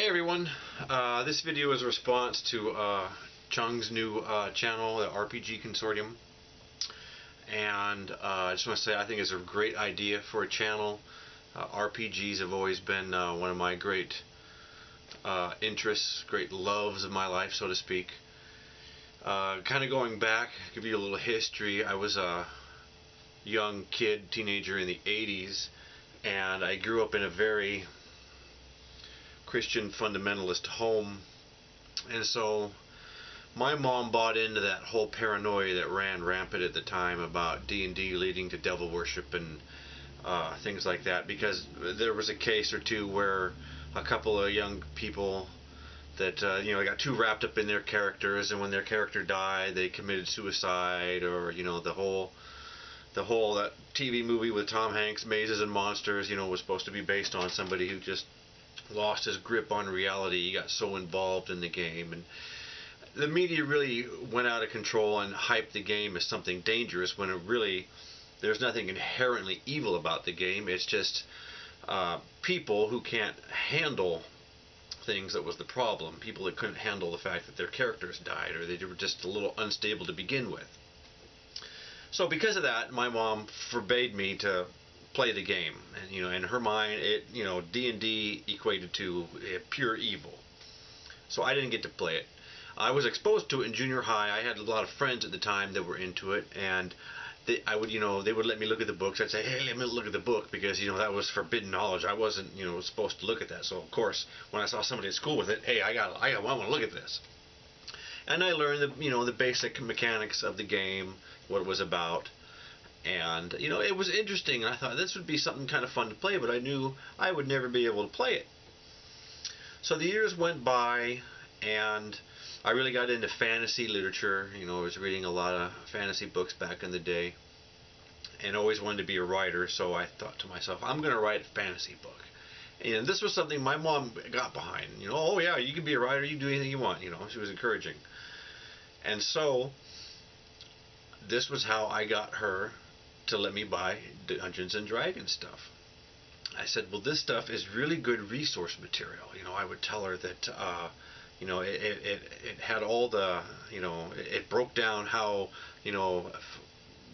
Hey everyone, this video is a response to Chung's new channel, the RPGConsortium, and I just want to say I think it's a great idea for a channel. RPGs have always been one of my great interests, great loves of my life, so to speak. Kind of going back, give you a little history. I was a young kid, teenager in the 80s, and I grew up in a very Christian fundamentalist home, and so my mom bought into that whole paranoia that ran rampant at the time about D&D leading to devil worship and things like that, because there was a case or two where a couple of young people that got too wrapped up in their characters, and when their character died they committed suicide, or the whole that TV movie with Tom Hanks, Mazes and Monsters, was supposed to be based on somebody who just lost his grip on reality. He got so involved in the game, and the media really went out of control and hyped the game as something dangerous, when it really, there's nothing inherently evil about the game. It's just people who can't handle things that was the problem. People that couldn't handle the fact that their characters died, or they were just a little unstable to begin with. So because of that, my mom forbade me to play the game, and in her mind, D&D equated to pure evil. So I didn't get to play it. I was exposed to it in junior high. I had a lot of friends at the time that were into it, and they would let me look at the books. I'd say, hey, let me look at the book, because that was forbidden knowledge. I wasn't supposed to look at that. So of course, when I saw somebody at school with it, hey, I want to look at this. And I learned the basic mechanics of the game, what it was about. And it was interesting, and I thought this would be something kind of fun to play, but I knew I would never be able to play it. So the years went by, and I really got into fantasy literature. I was reading a lot of fantasy books back in the day, and always wanted to be a writer. So I thought to myself, I'm going to write a fantasy book. And this was something my mom got behind. Oh yeah, you can be a writer, you can do anything you want. She was encouraging. And so this was how I got her to let me buy Dungeons and Dragons stuff. I said, well, this stuff is really good resource material. I would tell her that it had all the, it broke down how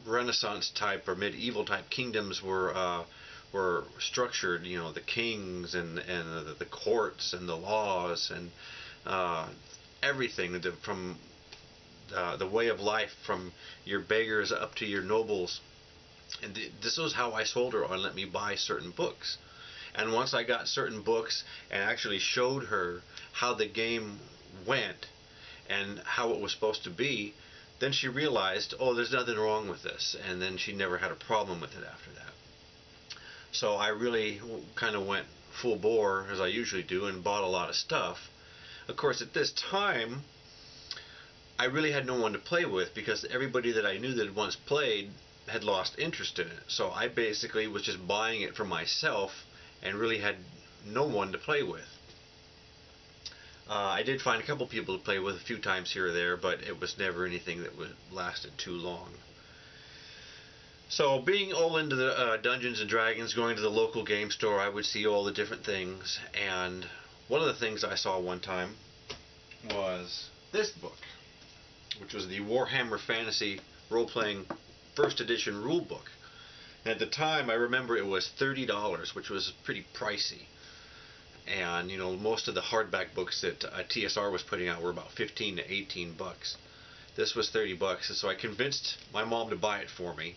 Renaissance type or medieval type kingdoms were structured. The kings and the courts and the laws and everything, from the way of life, from your beggars up to your nobles. And this was how I sold her on let me buy certain books. And once I got certain books and actually showed her how the game went and how it was supposed to be, then she realized, oh, there's nothing wrong with this. And then she never had a problem with it after that. So I really kind of went full bore, as I usually do, and bought a lot of stuff. Of course, at this time, I really had no one to play with, because everybody that I knew that had once played had lost interest in it. So I basically was just buying it for myself and really had no one to play with. I did find a couple people to play with a few times here or there, but it was never anything that lasted too long. So being all into the Dungeons and Dragons, going to the local game store, I would see all the different things, and one of the things I saw one time was this book, which was the Warhammer Fantasy Role-Playing First Edition Rule Book. And at the time, I remember it was $30, which was pretty pricey. And most of the hardback books that TSR was putting out were about 15 to 18 bucks. This was 30 bucks, and so I convinced my mom to buy it for me.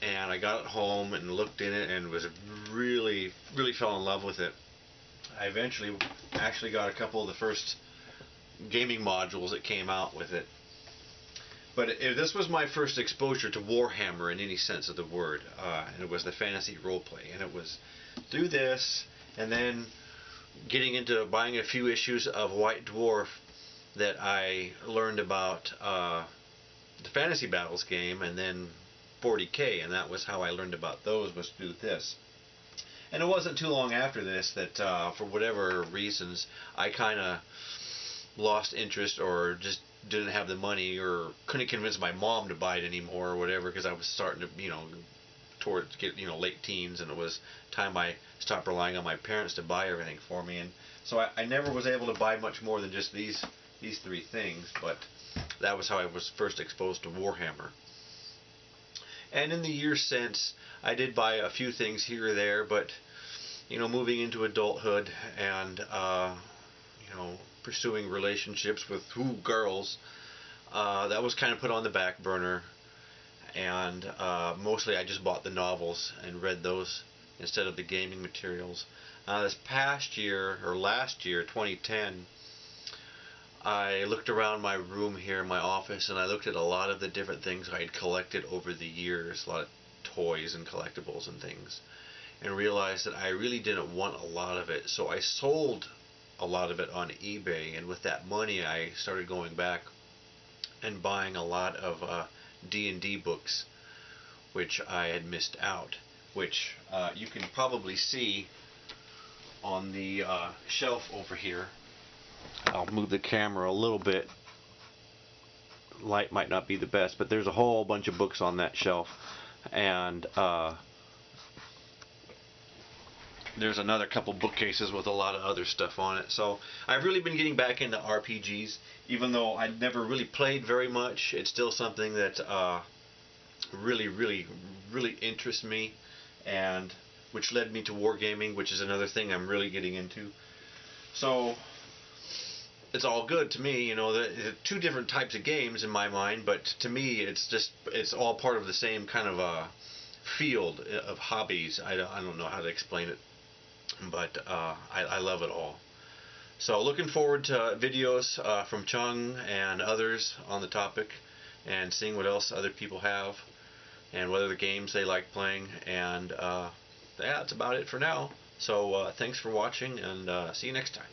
And I got it home and looked in it and was really fell in love with it. I eventually actually got a couple of the first gaming modules that came out with it. But this was my first exposure to Warhammer in any sense of the word, and it was the fantasy roleplay. And it was through this, and then getting into buying a few issues of White Dwarf, that I learned about the Fantasy Battles game, and then 40K, and that was how I learned about those, was through this. And it wasn't too long after this that, for whatever reasons, I kind of lost interest, or just didn't have the money, or couldn't convince my mom to buy it anymore, or whatever, because I was starting to towards get late teens, and it was time I stopped relying on my parents to buy everything for me. And So I never was able to buy much more than just these three things, but that was how I was first exposed to Warhammer. And in the years since, I did buy a few things here or there, but you know, moving into adulthood and you know, pursuing relationships with girls, that was kind of put on the back burner. And mostly I just bought the novels and read those instead of the gaming materials. This past year, or last year, 2010, I looked around my room here in my office, and I looked at a lot of the different things I had collected over the years, a lot of toys and collectibles and things, and realized that I really didn't want a lot of it. So I sold a lot of it on eBay, and with that money I started going back and buying a lot of D&D books, which I had missed out, which you can probably see on the shelf over here. I'll move the camera a little bit. Light might not be the best, but there's a whole bunch of books on that shelf, and there's another couple bookcases with a lot of other stuff on it. So I've really been getting back into RPGs, even though I never really played very much. It's still something that really interests me, and which led me to wargaming, which is another thing I'm really getting into. So it's all good to me, you know. The two different types of games in my mind, but to me it's all part of the same kind of field of hobbies. I don't know how to explain it, but I love it all. So looking forward to videos from Chung and others on the topic, and seeing what else other people have and what other games they like playing. And yeah, that's about it for now. So thanks for watching, and see you next time.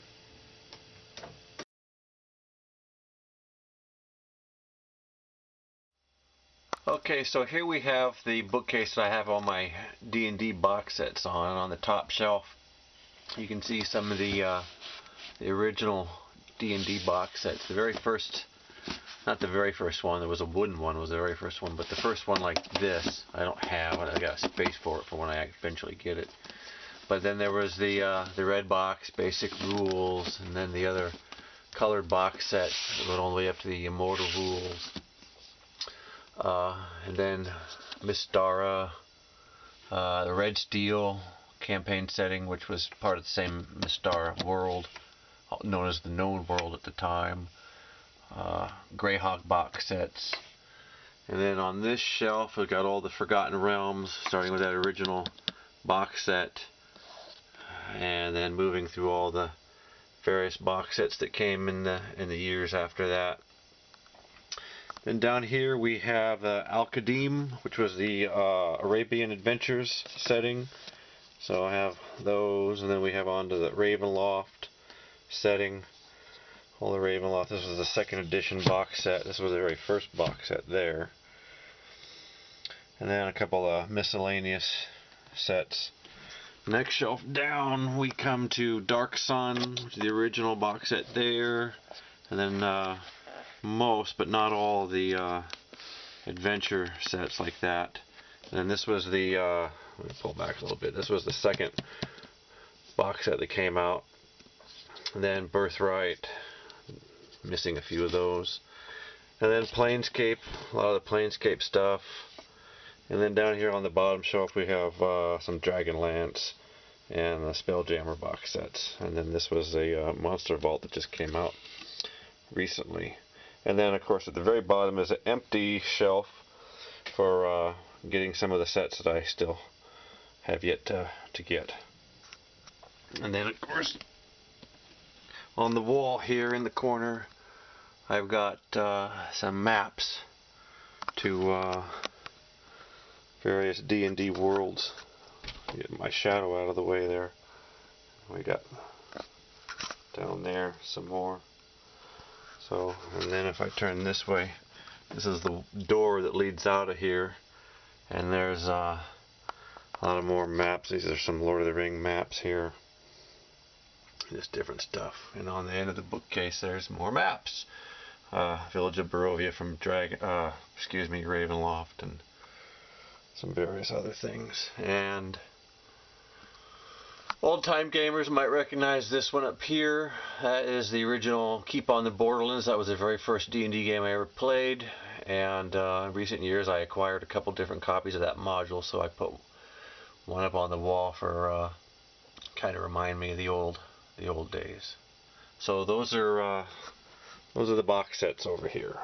Okay, so here we have the bookcase that I have all my D&D box sets on. On the top shelf, you can see some of the original D&D box sets. The very first, not the very first one, there was a wooden one, was the very first one, but the first one like this, I don't have. I got a space for it for when I eventually get it. But then there was the red box, basic rules, and then the other colored box set that went all the way up to the immortal rules. And then Mystara, the Red Steel campaign setting, which was part of the same Mystara world, known as the known world at the time. Greyhawk box sets. And then on this shelf we've got all the Forgotten Realms, starting with that original box set, and then moving through all the various box sets that came in the years after that. Then down here we have Al-Qadim, which was the Arabian Adventures setting. So I have those, and then we have onto the Ravenloft setting. All the Ravenloft. This was the second edition box set. This was the very first box set there. And then a couple of miscellaneous sets. Next shelf down we come to Dark Sun, which is the original box set there. And then most, but not all, the adventure sets like that. And then this was the, let me pull back a little bit, this was the second box set that came out. And then Birthright, missing a few of those. And then Planescape, a lot of the Planescape stuff. And then down here on the bottom shelf we have some Dragonlance and the Spelljammer box sets. And then this was a Monster Vault that just came out recently. And then, of course, at the very bottom is an empty shelf for getting some of the sets that I still have yet to get. And then, of course, on the wall here in the corner, I've got some maps to various D&D worlds. Get my shadow out of the way there. We got down there some more. So, and then if I turn this way, this is the door that leads out of here, and there's a lot of more maps. These are some Lord of the Rings maps here, just different stuff. And on the end of the bookcase there's more maps. Village of Barovia from Ravenloft, and some various other things. And Old-time gamers might recognize this one up here. That is the original Keep on the Borderlands. That was the very first D&D game I ever played. And in recent years I acquired a couple different copies of that module, so I put one up on the wall for kind of remind me of the old days. So those are the box sets over here.